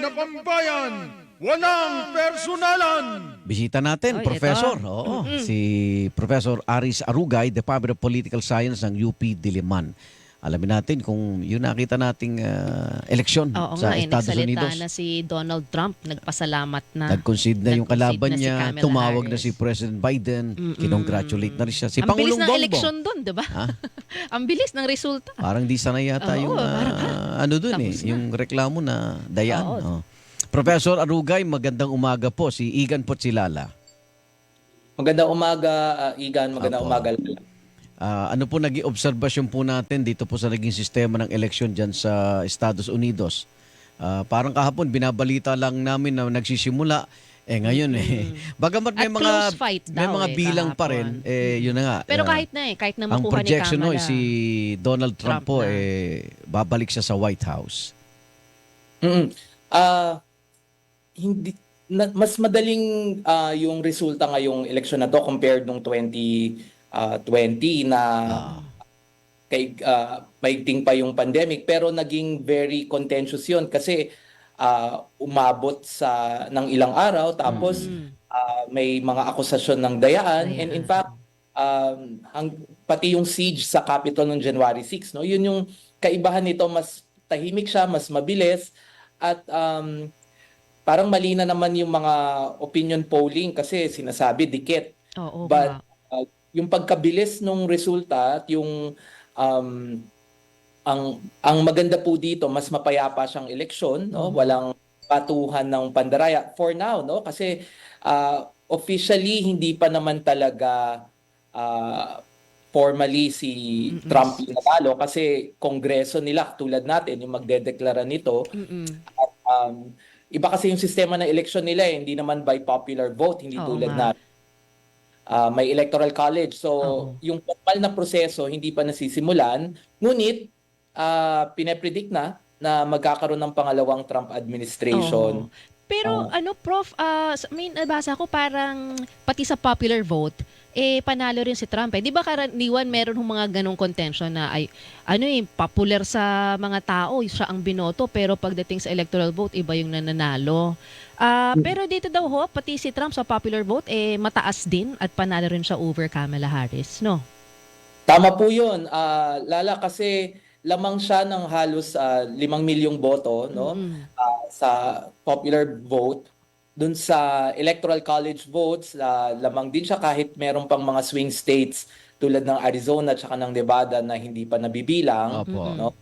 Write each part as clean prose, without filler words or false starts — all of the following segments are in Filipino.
na pambayan, walang personalan. Bisita natin, Ay, Professor. ito. Oo, si Professor Aris Arugay, Department of Political Science ng UP Diliman. Alamin natin kung yun nakita nating eleksyon Oo sa nga, Estados nagsalita Unidos. na si Donald Trump, nagpasalamat na. Nag-concede na yung Nag-concede kalaban na si niya, Kamala tumawag na Harris. si President Biden, kinongratulate na rin siya. Si Ang bilis Pangulong ng Bongbong. eleksyon doon, di ba? Ha? Ang bilis ng resulta. Parang di sana yata Oo, yung parang, ano dun tapos na. yung reklamo na dayan. Oo. Oh. Professor Arugay, magandang umaga po. Si Igan Potsilala. Magandang umaga, Igan. Magandang Apo. umaga. Ano po naging obserbasyon po natin dito po sa naging sistema ng eleksyon dyan sa Estados Unidos? Parang kahapon, binabalita lang namin na nagsisimula. Ngayon bagamat may At mga close fight may daw mga bilang pa kahapon. rin, yun na nga. Pero kahit na ang makuha ni projection Kamala. si Donald Trump, Trump po na. babalik siya sa White House. Mm. Hindi mas madaling yung resulta ngayong eleksyon na to compared nung 2020 na maigting pa yung pandemic, pero naging very contentious yun kasi umabot ng ilang araw tapos may mga akusasyon ng dayaan, and in fact pati yung siege sa Capitol noong January 6, no, yun yung kaibahan nito, mas tahimik siya, mas mabilis, at parang mali na naman yung mga opinion polling kasi sinasabi dikit. Oo, But yung pagkabilis ng resulta at yung ang maganda po dito, mas mapayapa siyang eleksyon, no? Walang patuhan ng pandaraya for now, no? Kasi officially hindi pa naman talaga formally si Trump yung natalo kasi kongreso nila tulad natin yung magdedeklara nito. At iba kasi yung sistema ng eleksyon nila, hindi naman by popular vote, hindi Oo tulad nga. na may electoral college. So, Oo. yung formal na proseso hindi pa nasisimulan, ngunit pinapredict na magkakaroon ng pangalawang Trump administration. Oo. Pero Prof, may nabasa ko parang pati sa popular vote, panalo rin si Trump. Di ba karaniwan meron hong mga ganong contention na popular sa mga tao, siya ang binoto, pero pagdating sa electoral vote, iba yung nananalo. Pero dito daw pati si Trump sa popular vote, mataas din at panalo rin siya over Kamala Harris, no? Tama po yun. Lala kasi lamang siya ng halos 5 milyong boto, no? Sa popular vote. Dun sa electoral college votes, lamang din siya kahit meron pang mga swing states tulad ng Arizona at saka ng Nevada na hindi pa nabibilang. Opo. No?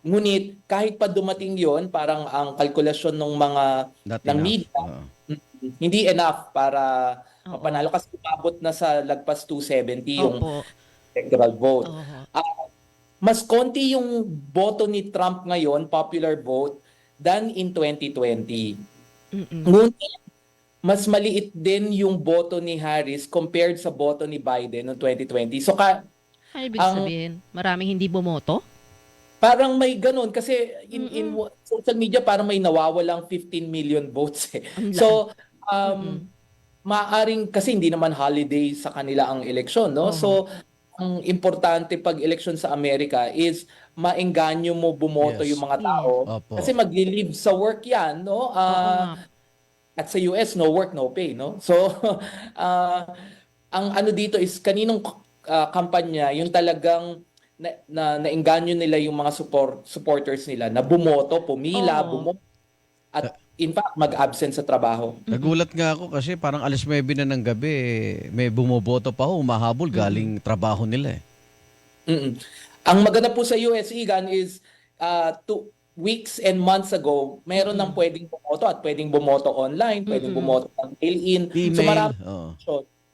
Ngunit kahit pa dumating yon, parang ang kalkulasyon ng mga Not ng enough. media, hindi enough para mapanalo kasi umabot na sa lagpas 270 yung Opo. electoral vote. Oo. Mas konti yung boto ni Trump ngayon, popular vote, than in 2020. Ngunit, mas maliit din yung boto ni Harris compared sa boto ni Biden noong 2020. So, Ano ibig sabihin? Maraming hindi bumoto? parang may ganun kasi in social media parang may nawawalang 15 million votes. So, maaring kasi hindi naman holiday sa kanila ang eleksyon, no? So, ang importante pag eleksyon sa Amerika is maengganyo mo bumoto Yes. yung mga tao. Opo. Kasi magli-live sa work yan, no? At sa US, no work, no pay, no? So, ang ano dito is kaninong kampanya, yung talagang naengganyo nila yung mga supporters nila na bumoto, pumila, bumoto. At in fact, mag-absent sa trabaho. Nagulat nga ako kasi parang alas 9 na ng gabi, may bumoboto pa umahabol galing trabaho nila Ang maganda po sa US, Igan, is 2 weeks and months ago, meron nang pwedeng bumoto at pwedeng bumoto online, pwedeng bumoto ng mail-in. So Email. marami.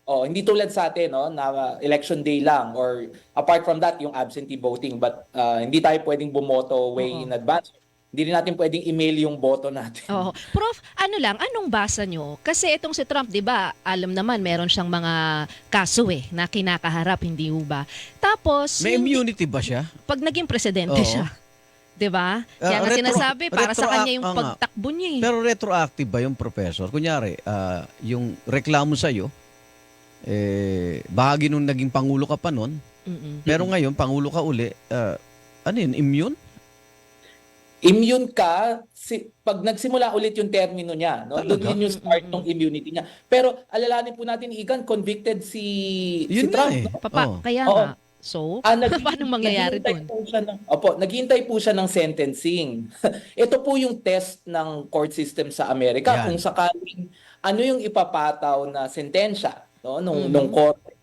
Hindi tulad sa atin, no, na election day lang, or apart from that, yung absentee voting, but hindi tayo pwedeng bumoto way in advance. Hindi rin natin pwedeng email yung boto natin. Oo. Prof, anong basa nyo? Kasi itong si Trump, di ba, alam naman, meron siyang mga kaso na kinakaharap, hindi ba? Tapos, May immunity ba siya? pag naging presidente siya, di ba? Yan ang sinasabi, para sa kanya yung pagtakbo niya. Pero retroactive ba yung professor? Kunyari, yung reklamo sa'yo, bahagi nung naging pangulo ka pa nun, pero ngayon, pangulo ka uli, ano yun, immune? immune ka pag nagsimula ulit yung termino niya, no? Doon Talaga? yun yung start ng immunity niya. Pero alalahanin po natin, Igan, convicted si Yun nga Trump. eh. No? Oo. Kaya Oo. nga. So, Nag- paano mangyayari naghihintay dun? po siya naghihintay po siya ng sentencing. Ito po yung test ng court system sa Amerika. Yan. Kung sakaling ano yung ipapataw na sentensya, no, nung korte.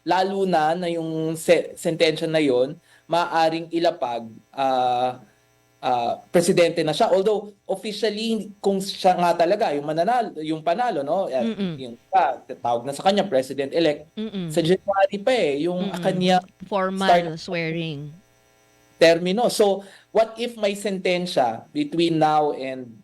Lalo na yung sentensya na yon maaring ilapag presidente na siya. Although officially kung siya nga talaga yung panalo, no? Yung tawag na sa kanya president-elect sa January pa yung kanya Formal swearing. termino. So, what if may sentensya between now and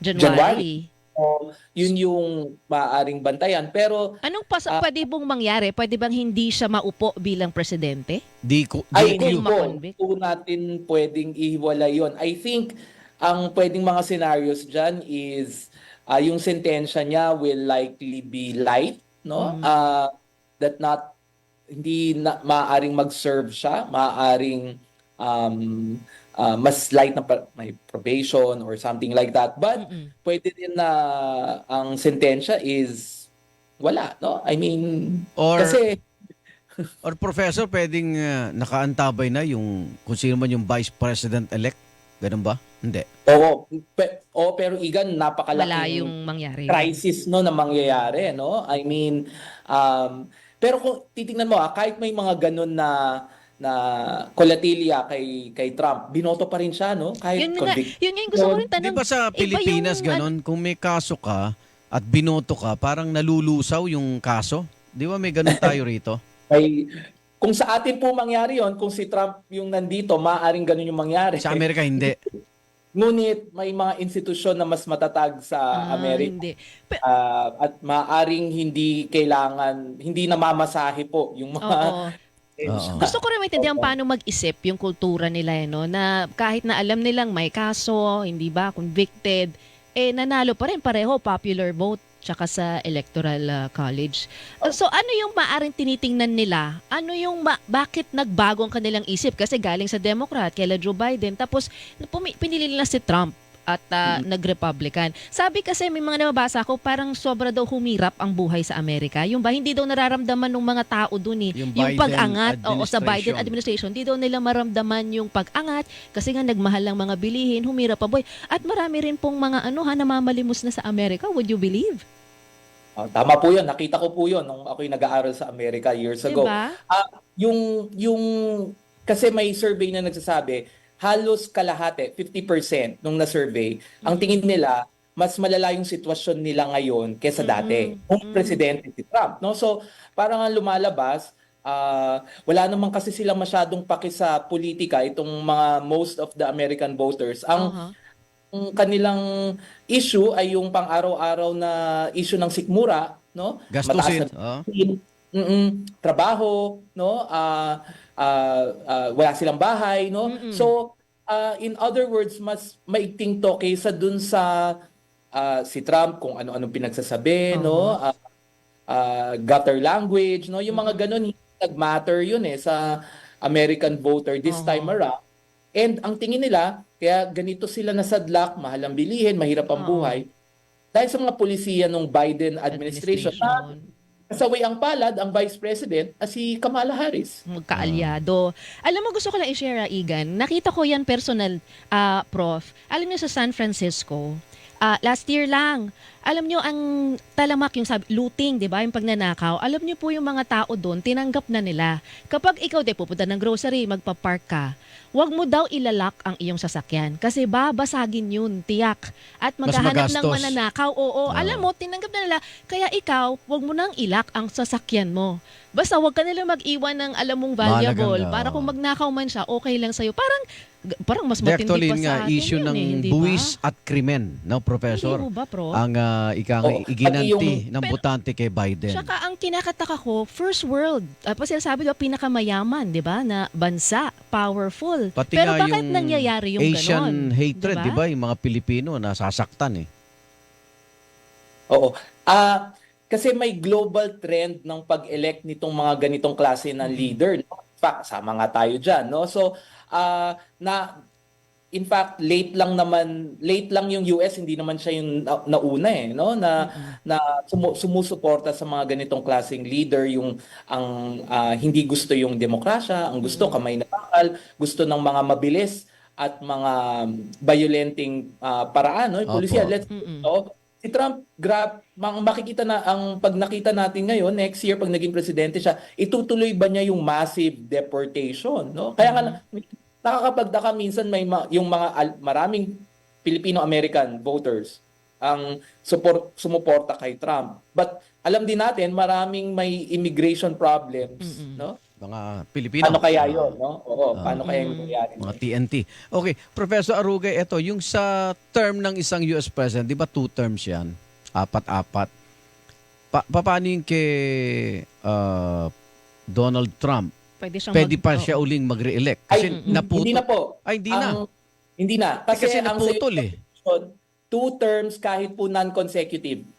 January? So, yun yung maaaring bantayan. Pero Anong pwede bang mangyari? Pwede bang hindi siya maupo bilang presidente? ay Kung hindi po. ma-convict. Po natin pwedeng ihiwalay yun. I think ang pwedeng mga scenarios dyan is yung sentensya niya will likely be light, no? That hindi na maaaring mag-serve siya, maaaring mas light na may probation or something like that. But pwede din na ang sentensya is wala, no? I mean, kasi Or professor, pwedeng nakaantabay na yung kung sino man yung vice president-elect. Ganun ba? Hindi. oo, pero Igan, Wala napakalaking yung mangyari. crisis no na mangyayari, no? I mean, pero kung titingnan mo kahit may mga ganun na kolatilya kay Trump, binoto pa rin siya, no? Kahit Yun nga yung gusto ko rin Di tanong. ba sa Pilipinas ganun, kung may kaso ka at binoto ka, parang nalulusaw yung kaso? Di ba may ganun tayo rito? Kung sa atin po mangyari yon, kung si Trump yung nandito, maaaring ganun yung mangyari. Sa Amerika, hindi. Ngunit may mga institusyon na mas matatag sa Amerika. Hindi. At maaaring hindi namamasahe po yung mga Oo. Gusto ko rin maintindihan paano mag-isip yung kultura nila, no? Na kahit na alam nilang may kaso, hindi ba, convicted, nanalo pa rin pareho, popular vote, tsaka sa electoral college. So ano yung maaring tinitingnan nila? Ano yung bakit nagbago ang kanilang isip? Kasi galing sa Democrat, kay Joe Biden, tapos pinili nila si Trump at nag-Republican. Sabi kasi may mga nababasa ko, parang sobra daw humirap ang buhay sa Amerika. Yung ba, hindi daw nararamdaman ng mga tao dun Yung yung Biden pag-angat sa Biden administration. administration. Hindi daw nila maramdaman yung pag-angat kasi nga nagmahal lang mga bilihin, humirap pa boy. At marami rin pong mga namamalimos na sa Amerika. Would you believe? Tama po yun. Nakita ko po yun nung ako'y nag-aaral sa Amerika years ago. Diba? Kasi may survey na nagsasabi, halos kalahati, 50% nung na-survey, ang tingin nila, mas malala yung sitwasyon nila ngayon kesa dati. Kung presidente si Trump. No? So, parang ang lumalabas, wala naman kasi silang masyadong paki sa politika, itong mga most of the American voters. Ang kanilang issue ay yung pang-araw-araw na issue ng sikmura, no? Gastusin. Mataas na trabaho, no? Wala silang bahay, no? So, in other words, mas maigting to kaysa dun sa si Trump kung ano-anong pinagsasabi, no? Gutter language, no? Yung mga ganun, hindi nag-matter yun sa American voter this time around. And ang tingin nila, kaya ganito sila nasadlak, mahal ang bilihin, mahirap ang buhay, dahil sa mga polisiya ng Biden administration na kasaway ang palad, ang Vice President, si Kamala Harris. Magkaalyado. Alam mo, gusto ko lang i-share, Igan. Nakita ko yan personal, Prof. Alam niyo sa San Francisco, last year lang, alam niyo ang talamak yung looting, di ba? Yung pagnanakaw. Alam niyo po yung mga tao doon, tinanggap na nila. Kapag ikaw pupunta ng grocery, magpa-park ka, huwag mo daw ilalak ang iyong sasakyan kasi babasagin yun, tiyak. At maghahanap ng magastos. mananakaw. Oo. Alam mo, tinanggap na nila. Kaya ikaw, huwag mo nang ilak ang sasakyan mo. Basta huwag ka nila mag-iwan ng alam mong valuable. Mahalagang, Para kung magnakaw man siya, okay lang sa'yo. Parang mas matindi Actually, pa sa nga, atin issue yun ng hindi buwis ba? at krimen, no, Professor? Hindi mo ba, Prof? Ang iginanti ng botante kay Biden. Tsaka ang kinakataka ko, first world. Kasi sabi daw pinakamayaman, di ba? Na bansa, powerful. Pati Pero nga bakit yung nangyayari yung Asian ganon? hatred, di ba? Yung mga Pilipino nasasaktan Oo. Kasi may global trend ng pag-elect nitong mga ganitong klase ng leader. No? In fact, sama nga tayo dyan. No? So, na in fact late lang yung US, hindi naman siya yung nauna no na sumusuporta sa mga ganitong klaseng leader, yung hindi gusto yung demokrasya, ang gusto kamay na bakal, gusto ng mga mabilis at mga violenting paraan, no? Yung polisiya, Opo. let's si Trump, makikita na pag nakita natin ngayon, next year pag naging presidente siya, itutuloy ba niya yung massive deportation, no? Kaya nga nakakapagtaka minsan yung mga maraming Filipino-American voters ang sumuporta kay Trump. But alam din natin maraming may immigration problems, no? Mga Pilipino. Paano kaya 'yon, no? Oo, paano kaya yung mangyayari? Mga TNT. Okay, Professor Arugay, ito, yung sa term ng isang US President, di ba 2 terms yan? 4-4. Paano yung kay Donald Trump? Pwede pa siya uling mag-re-elect? Kasi naputol. Hindi na po. Ay, hindi na. Hindi na. Kasi ang naputol sa 2 terms kahit po non-consecutive.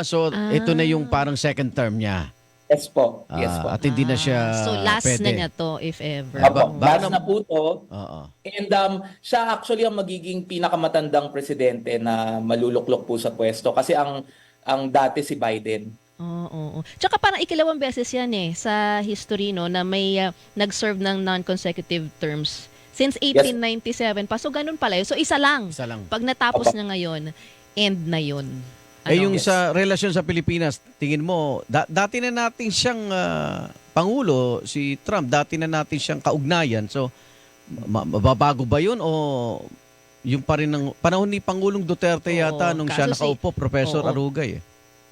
So ito na yung parang second term niya. Yes po. Yes po. At hindi na siya So last pwede. na niya to, if ever. Apo, Baka last na po to. Oo. And siya actually ang magiging pinakamatandang presidente na maluluklok po sa pwesto kasi ang dati si Biden. Oo. Tsaka parang ikalawang beses yan sa history, no, na may nag-serve ng non-consecutive terms since 1897 pa. So ganun pala yun. So isa lang. Isa lang. Pag natapos na ngayon, end na yun. Yung sa relasyon sa Pilipinas, tingin mo, dati na natin siyang Pangulo, si Trump, dati na natin siyang kaugnayan. So, mababago ba yun o yung pa rin ng panahon ni Pangulong Duterte yata nung siya nakaupo, Professor Arugay?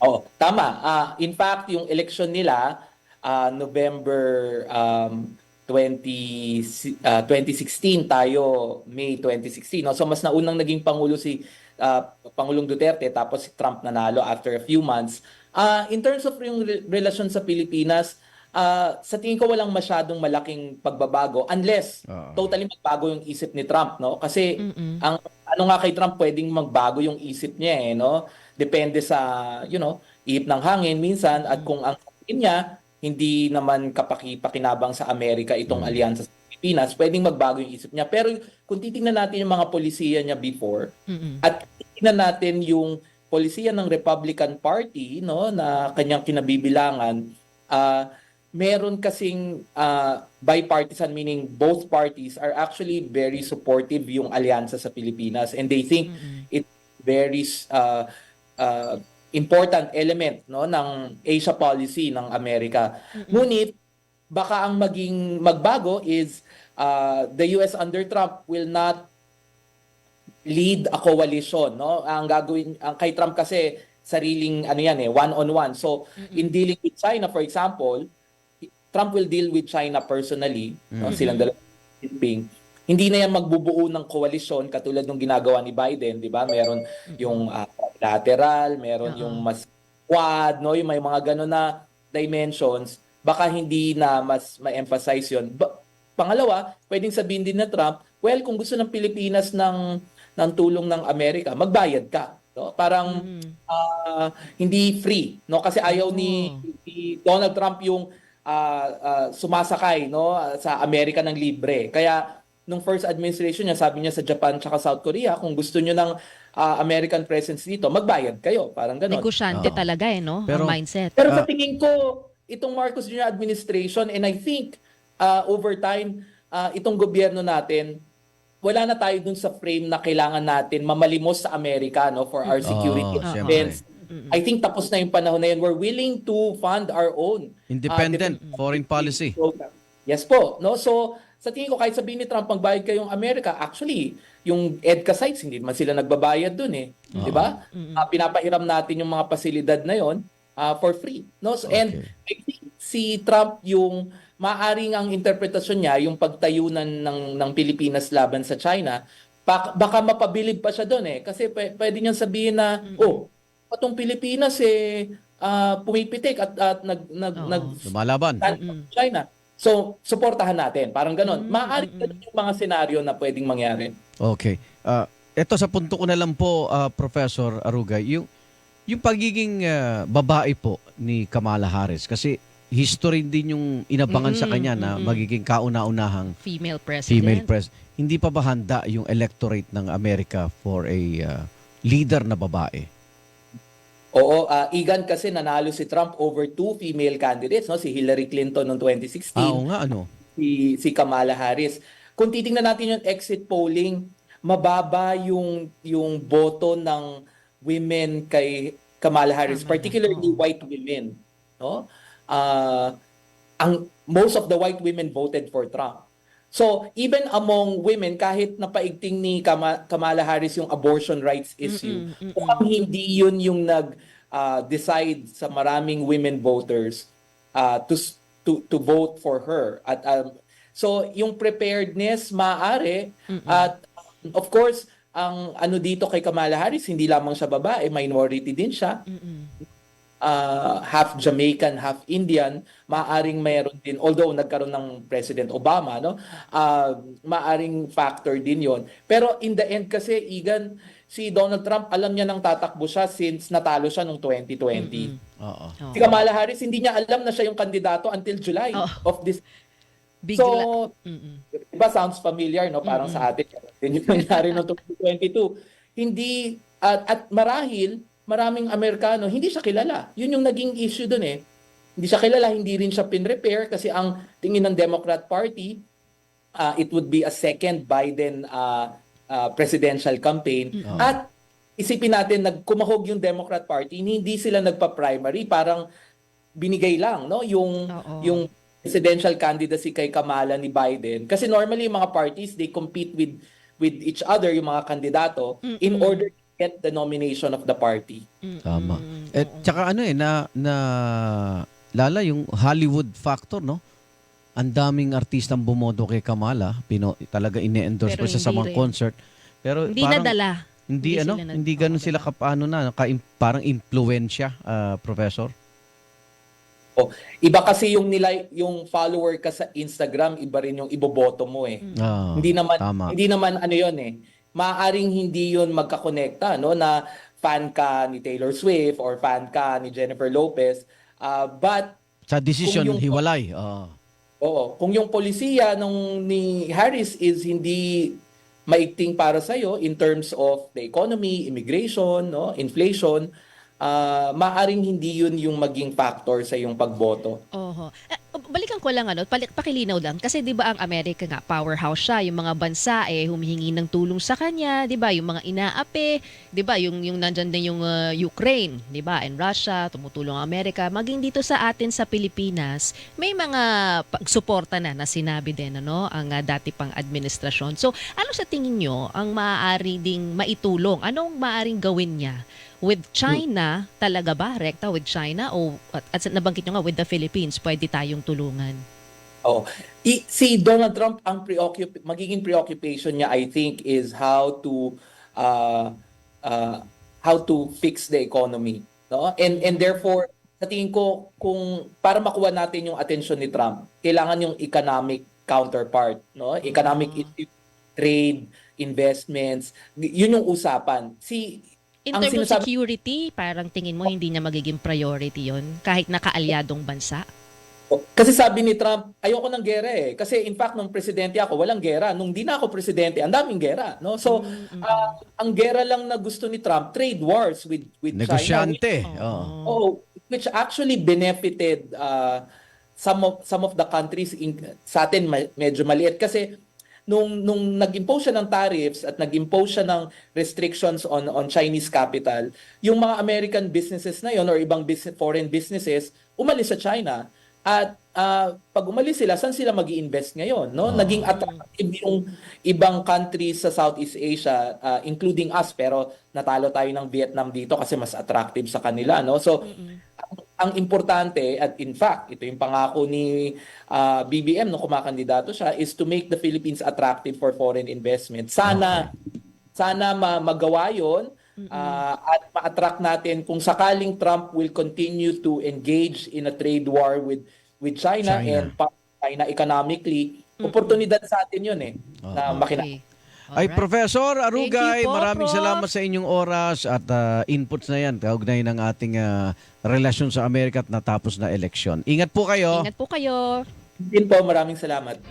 Oo, tama. In fact, yung election nila, November 2016, tayo May 2016. No? So mas naunang naging Pangulo si Pangulong Duterte, tapos si Trump nanalo after a few months. In terms of yung relasyon sa Pilipinas, sa tingin ko walang masyadong malaking pagbabago unless totally magbago yung isip ni Trump, no? Kasi ang ano nga kay Trump, pwedeng magbago yung isip niya no? Depende sa, ihip ng hangin minsan, at kung ang sabihin niya hindi naman kapakipakinabang sa Amerika itong alyansa sa Pilipinas, pwedeng magbago yung isip niya. Pero kung titingnan natin yung mga polisiya niya before, at titingnan natin yung polisiya ng Republican Party, no, na kanyang kinabibilangan, meron kasing bipartisan, meaning both parties are actually very supportive yung alyansa sa Pilipinas, and they think it's very important element, no, ng Asia policy ng Amerika. Ngunit baka ang magbago is the US under Trump will not lead a coalition, no? Ang gagawin kay Trump kasi sariling one-on-one. So in dealing with China, for example, Trump will deal with China personally, no? Silang dalawa, Jinping. Hindi na yan magbubuo ng koalisyon katulad ng ginagawa ni Biden, di ba? Meron yung lateral, meron yung mas quad, no? Yung may mga gano'n na dimensions. Baka hindi na mas ma-emphasize yun. Pangalawa, pwedeng sabihin din na Trump, well, kung gusto ng Pilipinas ng tulong ng Amerika, magbayad ka. No? Parang hindi free, no? Kasi ayaw ni Donald Trump yung sumasakay, no, sa Amerika ng libre. Kaya nung first administration niya, sabi niya sa Japan at South Korea, kung gusto niyo ng American presence dito, magbayad kayo. Parang gano'n. Negosyante talaga no? Pero, ang mindset. Pero sa tingin ko, itong Marcos Jr. administration, and I think over time, itong gobyerno natin, wala na tayo dun sa frame na kailangan natin mamalimos sa Amerika, no, for our security and defense. I think tapos na yung panahon na yun. We're willing to fund our own independent foreign policy program. Yes po, no? So sa tingin ko, kahit sabihin ni Trump magbayad kayong Amerika, actually yung EDCA sites hindi man sila nagbabayad dun di ba? Pinapahiram natin yung mga pasilidad na yon for free, no? So, and I think si Trump, yung maaring ang interpretasyon niya yung pagtayunan ng Pilipinas laban sa China, baka mapabilib pa siya doon kasi pwede niyang sabihin na patong Pilipinas pumipitik at lumalaban China. So, suportahan natin. Parang ganon. Maaari ganun yung mga senaryo na pwedeng mangyari. Okay. Ito sa punto ko na lang po, Professor Arugay, yung pagiging babae po ni Kamala Harris. Kasi history din yung inabangan sa kanya na magiging kauna-unahang Female president. female president. Hindi pa ba handa yung electorate ng Amerika for a leader na babae? Oo, Igan, kasi nanalo si Trump over 2 female candidates, no? Si Hillary Clinton noong 2016, Oo nga, ano? si Kamala Harris. Kung titingnan natin yung exit polling, mababa yung boto ng women kay Kamala Harris, particularly white women, no? Most of the white women voted for Trump. So, even among women, kahit napaigting ni Kamala Harris yung abortion rights issue, mukhang hindi yun yung nag-decide sa maraming women voters to vote for her. So, yung preparedness maaari, at of course, ang ano dito kay Kamala Harris, hindi lamang siya babae, minority din siya. Half Jamaican, half Indian, maaring mayroon din, although nagkaroon ng President Obama, no? Maaring factor din yon. Pero in the end kasi, Igan, si Donald Trump, alam niya nang tatakbo siya since natalo siya noong 2020. Oo. Si Kamala Harris, hindi niya alam na siya yung kandidato until July of this. Bigla. So, diba sounds familiar, no? Parang sa atin, yun yung nangyari noong 2022. Hindi, at marahil, maraming Amerikano, hindi siya kilala. Yun yung naging issue dun eh. Hindi siya kilala, hindi rin siya pin-repair kasi ang tingin ng Democrat Party, it would be a second Biden presidential campaign. At isipin natin, nagkumahog yung Democrat Party, hindi sila nagpa-primary, parang binigay lang, no? Yung presidential candidacy kay Kamala ni Biden. Kasi normally yung mga parties, they compete with each other, yung mga kandidato, in order to get the nomination of the party. Tama. Tsaka ano Lala, yung Hollywood factor, no? Ang daming artistang bumodo kay Kamala, talaga ine-endorse Pero pa siya sa hindi mga rin. concert. Pero Hindi parang nadala. hindi Hindi sila hindi ganun sila parang impluwensya, professor. Iba kasi yung follower ka sa Instagram, iba rin yung iboboto mo eh. Hindi naman ano yon eh. Maaring hindi yun magkakonekta, no, na fan ka ni Taylor Swift or fan ka ni Jennifer Lopez, but Sa decision, kung yung- hiwalay. kung yung polisiya ni Harris is hindi maigting para sa in terms of the economy, immigration, no, inflation, maaring hindi yun yung maging factor sa yung pagboto. Oho. Balikan ko lang pakilinaw lang kasi 'di ba ang Amerika nga powerhouse siya, yung mga bansa humihingi ng tulong sa kanya, 'di ba? Yung mga inaapi, 'di ba? Yung nandiyan din yung Ukraine, 'di ba? And Russia, tumutulong ang Amerika. Maging dito sa atin sa Pilipinas, may mga pagsuporta na sinabi din ang dati pang administrasyon. So, ano sa tingin nyo ang maaari ding maitulong? Anong maaaring gawin niya? With China, talaga ba? Rekta with China? O at nabanggit nyo nga, with the Philippines, pwede tayong tulungan? Si Donald Trump, ang magiging preoccupation niya, I think, is how to fix the economy. No? And therefore, sa tingin ko, kung para makuha natin yung attention ni Trump, kailangan yung economic counterpart. No? Economic trade, investments, yun yung usapan. In terms of security, parang tingin mo hindi niya magiging priority yon kahit nakaalyadong bansa? Kasi sabi ni Trump, ayoko ng gera eh. Kasi in fact, nung presidente ako, walang gera. Nung di na ako presidente, ang daming gera. No? So, ang gera lang na gusto ni Trump, trade wars with Negosyante. China. Which actually benefited some of the countries sa atin medyo maliit. Kasi nung nag-impose siya ng tariffs at nag-impose siya ng restrictions on Chinese capital, yung mga American businesses na yon or ibang foreign businesses umalis sa China. At pag umalis sila, saan sila mag-i-invest ngayon? No? Naging attractive yung ibang countries sa Southeast Asia, including us, pero natalo tayo ng Vietnam dito kasi mas attractive sa kanila. No? So, ang importante, at in fact, ito yung pangako ni BBM nung kumakandidato siya, is to make the Philippines attractive for foreign investment. Sana magawa yun at ma-attract natin kung sakaling Trump will continue to engage in a trade war with China and China economically, oportunidad sa atin yun na makinahanglan. Ay, Alright. Professor Arugay, Thank you po, maraming Prof. salamat sa inyong oras at inputs na yan, kaugnay ng ating relasyon sa Amerika at natapos na eleksyon. Ingat po kayo. Ingat po kayo. Din po, maraming salamat.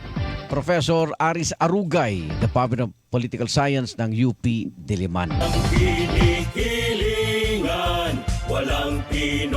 Professor Aris Arugay, Department of Political Science ng UP Diliman. Ang hinihilingan, walang pino